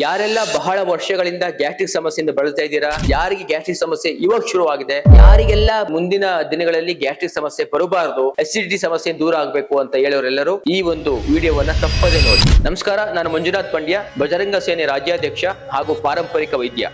ಯಾರೆಲ್ಲ ಬಹಳ ವರ್ಷಗಳಿಂದ ಗ್ಯಾಸ್ಟ್ರಿಕ್ ಸಮಸ್ಯೆಯಿಂದ ಬಳಲ್ತಾ ಇದ್ದೀರಾ, ಯಾರಿಗೆ ಗ್ಯಾಸ್ಟ್ರಿಕ್ ಸಮಸ್ಯೆ ಇವಾಗ ಶುರುವಾಗಿದೆ, ಯಾರಿಗೆಲ್ಲ ಮುಂದಿನ ದಿನಗಳಲ್ಲಿ ಗ್ಯಾಸ್ಟ್ರಿಕ್ ಸಮಸ್ಯೆ ಬರಬಾರದು, ಅಸಿಡಿಟಿ ಸಮಸ್ಯೆ ದೂರ ಆಗಬೇಕು ಅಂತ ಹೇಳೋರೆಲ್ಲರೂ ಈ ಒಂದು ವಿಡಿಯೋವನ್ನ ತಪ್ಪದೆ ನೋಡಿ. ನಮಸ್ಕಾರ, ನಾನು ಮಂಜುನಾಥ್ ಪಂಡ್ಯ, ಬಜರಂಗ ಸೇನೆ ರಾಜ್ಯಾಧ್ಯಕ್ಷ ಹಾಗೂ ಪಾರಂಪರಿಕ ವೈದ್ಯ.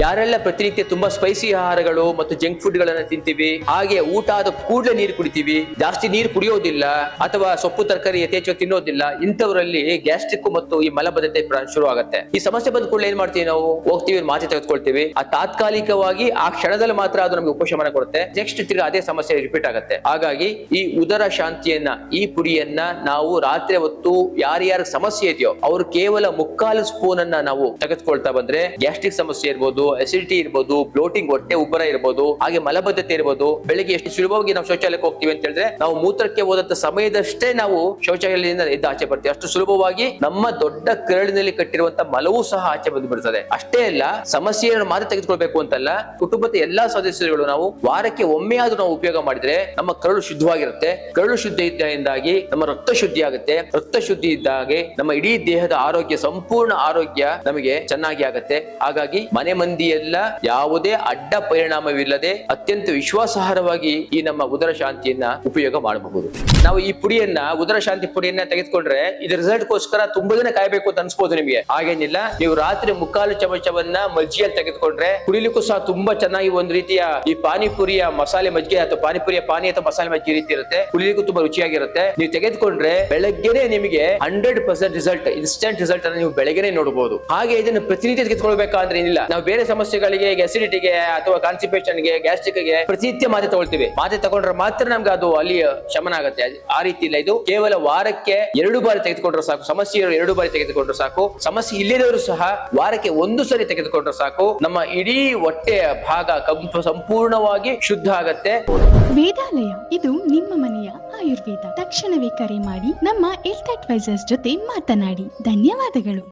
ಯಾರೆಲ್ಲ ಪ್ರತಿನಿತ್ಯ ತುಂಬಾ ಸ್ಪೈಸಿ ಆಹಾರಗಳು ಮತ್ತು ಜಂಕ್ ಫುಡ್ ಗಳನ್ನ ತಿಂತೀವಿ, ಹಾಗೆ ಊಟ ಆದ ಕೂಡಲೇ ನೀರು ಕುಡಿತೀವಿ, ಜಾಸ್ತಿ ನೀರು ಕುಡಿಯೋದಿಲ್ಲ ಅಥವಾ ಸೊಪ್ಪು ತರಕಾರಿ ಯಥೇಚ್ಛವಾಗಿ ತಿನ್ನೋದಿಲ್ಲ, ಇಂಥವರಲ್ಲಿ ಗ್ಯಾಸ್ಟ್ರಿಕ್ ಮತ್ತು ಈ ಮಲಬದ್ಧತೆ ಶುರು ಆಗುತ್ತೆ. ಈ ಸಮಸ್ಯೆ ಬಂದ ಕೂಡಲೇ ಏನ್ ಮಾಡ್ತೀವಿ, ನಾವು ಹೋಗ್ತೀವಿ, ಮಾತ್ರೆ ತೆಗೆದುಕೊಳ್ತೀವಿ. ಆ ತಾತ್ಕಾಲಿಕವಾಗಿ ಆ ಕ್ಷಣದಲ್ಲಿ ಮಾತ್ರ ಅದು ನಮಗೆ ಉಪಶಮನ ಕೊಡುತ್ತೆ. ನೆಕ್ಸ್ಟ್ ತಿರ್ಗಿ ಅದೇ ಸಮಸ್ಯೆ ರಿಪೀಟ್ ಆಗುತ್ತೆ. ಹಾಗಾಗಿ ಈ ಉದರ ಶಾಂತಿಯನ್ನ, ಈ ಪುಡಿಯನ್ನ ನಾವು ರಾತ್ರಿ ಹೊತ್ತು ಯಾರ್ಯಾರ ಸಮಸ್ಯೆ ಇದೆಯೋ ಅವರು ಕೇವಲ 3/4 ಸ್ಪೂನ್ ಅನ್ನ ನಾವು ತೆಗೆದುಕೊಳ್ತಾ ಬಂದ್ರೆ ಗ್ಯಾಸ್ಟ್ರಿಕ್ ಸಮಸ್ಯೆ ಇರ್ಬೋದು, ಅಸಿಡಿಟಿ ಇರ್ಬೋದು, ಬ್ಲೋಟಿಂಗ್, ಹೊಟ್ಟೆ ಉಬ್ಬರ ಇರ್ಬೋದು, ಹಾಗೆ ಮಲಬದ್ಧತೆ ಇರ್ಬೋದು. ಬೆಳಿಗ್ಗೆ ಎಷ್ಟು ಸುಲಭವಾಗಿ ನಾವು ಶೌಚಾಲಯಕ್ಕೆ ಹೋಗ್ತೀವಿ ಅಂತ ಹೇಳಿದ್ರೆ ನಾವು ಮೂತ್ರಕ್ಕೆ ಹೋದಂತ ಸಮಯದಷ್ಟೇ ನಾವು ಶೌಚಾಲಯದಿಂದ ಎದ್ದು ಆಚೆ ಬರ್ತೀವಿ. ಅಷ್ಟು ಸುಲಭವಾಗಿ ನಮ್ಮ ದೊಡ್ಡ ಕರಳಿನಲ್ಲಿ ಕಟ್ಟಿರುವಂತ ಮಲವೂ ಸಹ ಆಚೆ ಬಂದು ಬಿಡ್ತದೆ. ಅಷ್ಟೇ ಅಲ್ಲ, ಸಮಸ್ಯೆಯನ್ನು ಮಾತ್ರ ತೆಗೆದುಕೊಳ್ಬೇಕು ಅಂತಲ್ಲ, ಕುಟುಂಬದ ಎಲ್ಲಾ ಸದಸ್ಯರುಗಳು ನಾವು ವಾರಕ್ಕೆ ಒಮ್ಮೆ ಆದ್ರೂ ನಾವು ಉಪಯೋಗ ಮಾಡಿದ್ರೆ ನಮ್ಮ ಕರಳು ಶುದ್ಧವಾಗಿರುತ್ತೆ. ಕರಳು ಶುದ್ಧ ಇದ್ದಾಗಿ ನಮ್ಮ ರಕ್ತ ಶುದ್ಧಿ ಆಗುತ್ತೆ. ರಕ್ತ ಶುದ್ಧಿ ಇದ್ದಾಗೆ ನಮ್ಮ ಇಡೀ ದೇಹದ ಆರೋಗ್ಯ, ಸಂಪೂರ್ಣ ಆರೋಗ್ಯ ನಮಗೆ ಚೆನ್ನಾಗಿ ಆಗುತ್ತೆ. ಹಾಗಾಗಿ ಮನೆ ಮಂದಿಯೆಲ್ಲ ಯಾವುದೇ ಅಡ್ಡ ಪರಿಣಾಮವಿಲ್ಲದೆ ಅತ್ಯಂತ ವಿಶ್ವಾಸಾರ್ಹವಾಗಿ ಈ ನಮ್ಮ ಉದರ ಶಾಂತಿಯನ್ನ ಉಪಯೋಗ ಮಾಡಬಹುದು. ನಾವು ಈ ಪುಡಿಯನ್ನ, ಉದರ ಶಾಂತಿ ಪುಡಿಯನ್ನ ತೆಗೆದುಕೊಂಡ್ರೆ ಇದರ ರಿಸಲ್ಟ್ ಗೋಸ್ಕರ ತುಂಬಾ ದಿನ ಕಾಯಬೇಕು ಅಂತ ಅನ್ಸ್ಬೋದು ನಿಮಗೆ. ಹಾಗೇನಿಲ್ಲ, ನೀವು ರಾತ್ರಿ 3/4 ಚಮಚವನ್ನ ಮಜ್ಜಿಗೆಯಲ್ಲಿ ತೆಗೆದುಕೊಂಡ್ರೆ ಕುಡಿಲಿಕ್ಕೂ ಸಹ ತುಂಬಾ ಚೆನ್ನಾಗಿ, ಒಂದು ರೀತಿಯ ಈ ಪಾನಿಪುರಿಯ ಮಸಾಲೆ ಮಜ್ಜಿಗೆ ಅಥವಾ ಪಾನಿಪುರಿಯ ಪಾನಿ ಅಥವಾ ಮಸಾಲೆ ಮಜ್ಜಿಗೆ ರೀತಿ ಇರುತ್ತೆ. ಕುಡಿಲಿಕ್ಕೂ ತುಂಬಾ ರುಚಿಯಾಗಿರುತ್ತೆ. ನೀವು ತೆಗೆದುಕೊಂಡ್ರೆ ಬೆಳಗ್ಗೆನೆ ನಿಮಗೆ 100% ರಿಸಲ್ಟ್, ಇನ್ಸ್ಟೆಂಟ್ ರಿಸಲ್ಟ್ ಅನ್ನು ನೀವು ಬೆಳಗ್ಗೆನೆ ನೋಡಬಹುದು. ಹಾಗೆ ಇದನ್ನು ಪ್ರತಿನಿತ್ಯ ತೆಗೆದುಕೊಳ್ಬೇಕಾದ್ರೆ ಏನಿಲ್ಲ, ನಾವು ಬೇರೆ ಸಮಸ್ಯೆಗಳಿಗೆ, ಅಸಿಡಿಟಿಗೆ ಅಥವಾ ಕಾನ್ಸ್ಟಿಪೇಷನ್ ಗೆ, ಗ್ಯಾಸ್ಟ್ರಿಕ್ ಗೆ ಪ್ರತಿನಿತ್ಯ ಮಾತ್ರೆ ತಗೊಳ್ತೀವಿ. ಮಾತ್ರೆ ತಗೊಂಡ್ರೆ ಮಾತ್ರ ನಮ್ಗೆ ಅದು ಅಲ್ಲಿ ಶಮನ ಆಗುತ್ತೆ. ಆ ರೀತಿ ಇಲ್ಲ. ಇದು ಕೇವಲ ವಾರಕ್ಕೆ 2 ಬಾರಿ ತೆಗೆದುಕೊಂಡ್ರೆ ಸಾಕು. ಸಮಸ್ಯೆ 2 ಬಾರಿ ತೆಗೆದುಕೊಂಡ್ರೆ ಸಾಕು. ಸಮಸ್ಯೆ ಇಲ್ಲದವರು ಸಹ ವಾರಕ್ಕೆ 1 ಸರಿ ತೆಗೆದುಕೊಂಡ್ರೆ ಸಾಕು. ನಮ್ಮ ಇಡೀ ಹೊಟ್ಟೆಯ ಭಾಗ ಸಂಪೂರ್ಣವಾಗಿ ಶುದ್ಧ ಆಗತ್ತೆ. ವೇದಾಲಯ, ಇದು ನಿಮ್ಮ ಮನೆಯ ಆಯುರ್ವೇದ. ತಕ್ಷಣವೇ ಕರೆ ಮಾಡಿ ನಮ್ಮ ಹೆಲ್ತ್ ಅಡ್ವೈಸರ್ಸ್ ಜೊತೆ ಮಾತನಾಡಿ. ಧನ್ಯವಾದಗಳು.